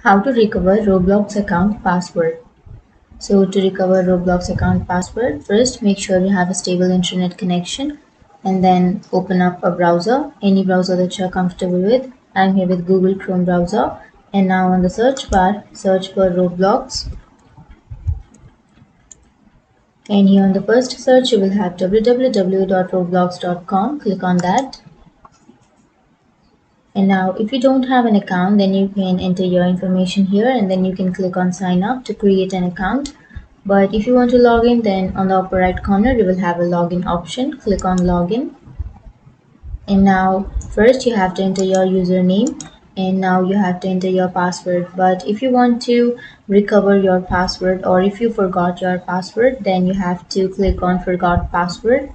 How to recover Roblox account password. So to recover Roblox account password, first make sure you have a stable internet connection and then open up a browser, any browser that you're comfortable with. I'm here with Google Chrome browser, and now on the search bar, search for Roblox, and here on the first search you will have www.roblox.com. Click on that. And now if you don't have an account, then you can enter your information here and then you can click on sign up to create an account. But if you want to log in, then on the upper right corner you will have a login option. Click on login. And now first you have to enter your username, and now you have to enter your password. But if you want to recover your password, or if you forgot your password, then you have to click on forgot password.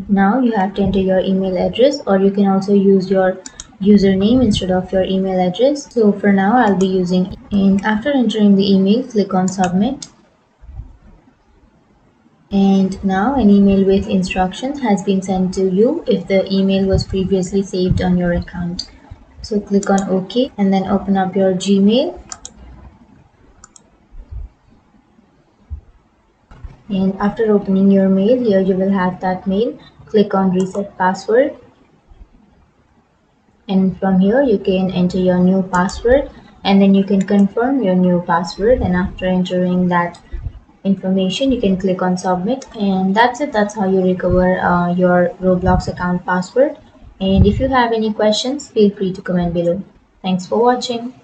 Now you have to enter your email address, or you can also use your username instead of your email address. So for now I'll be using, and after entering the email, click on submit. And now an email with instructions has been sent to you if the email was previously saved on your account. So click on OK and then open up your Gmail. And after opening your mail, here you will have that mail. Click on reset password. And from here you can enter your new password and then you can confirm your new password, and after entering that information you can click on submit, and that's it. That's how you recover your Roblox account password. And if you have any questions, feel free to comment below. Thanks for watching.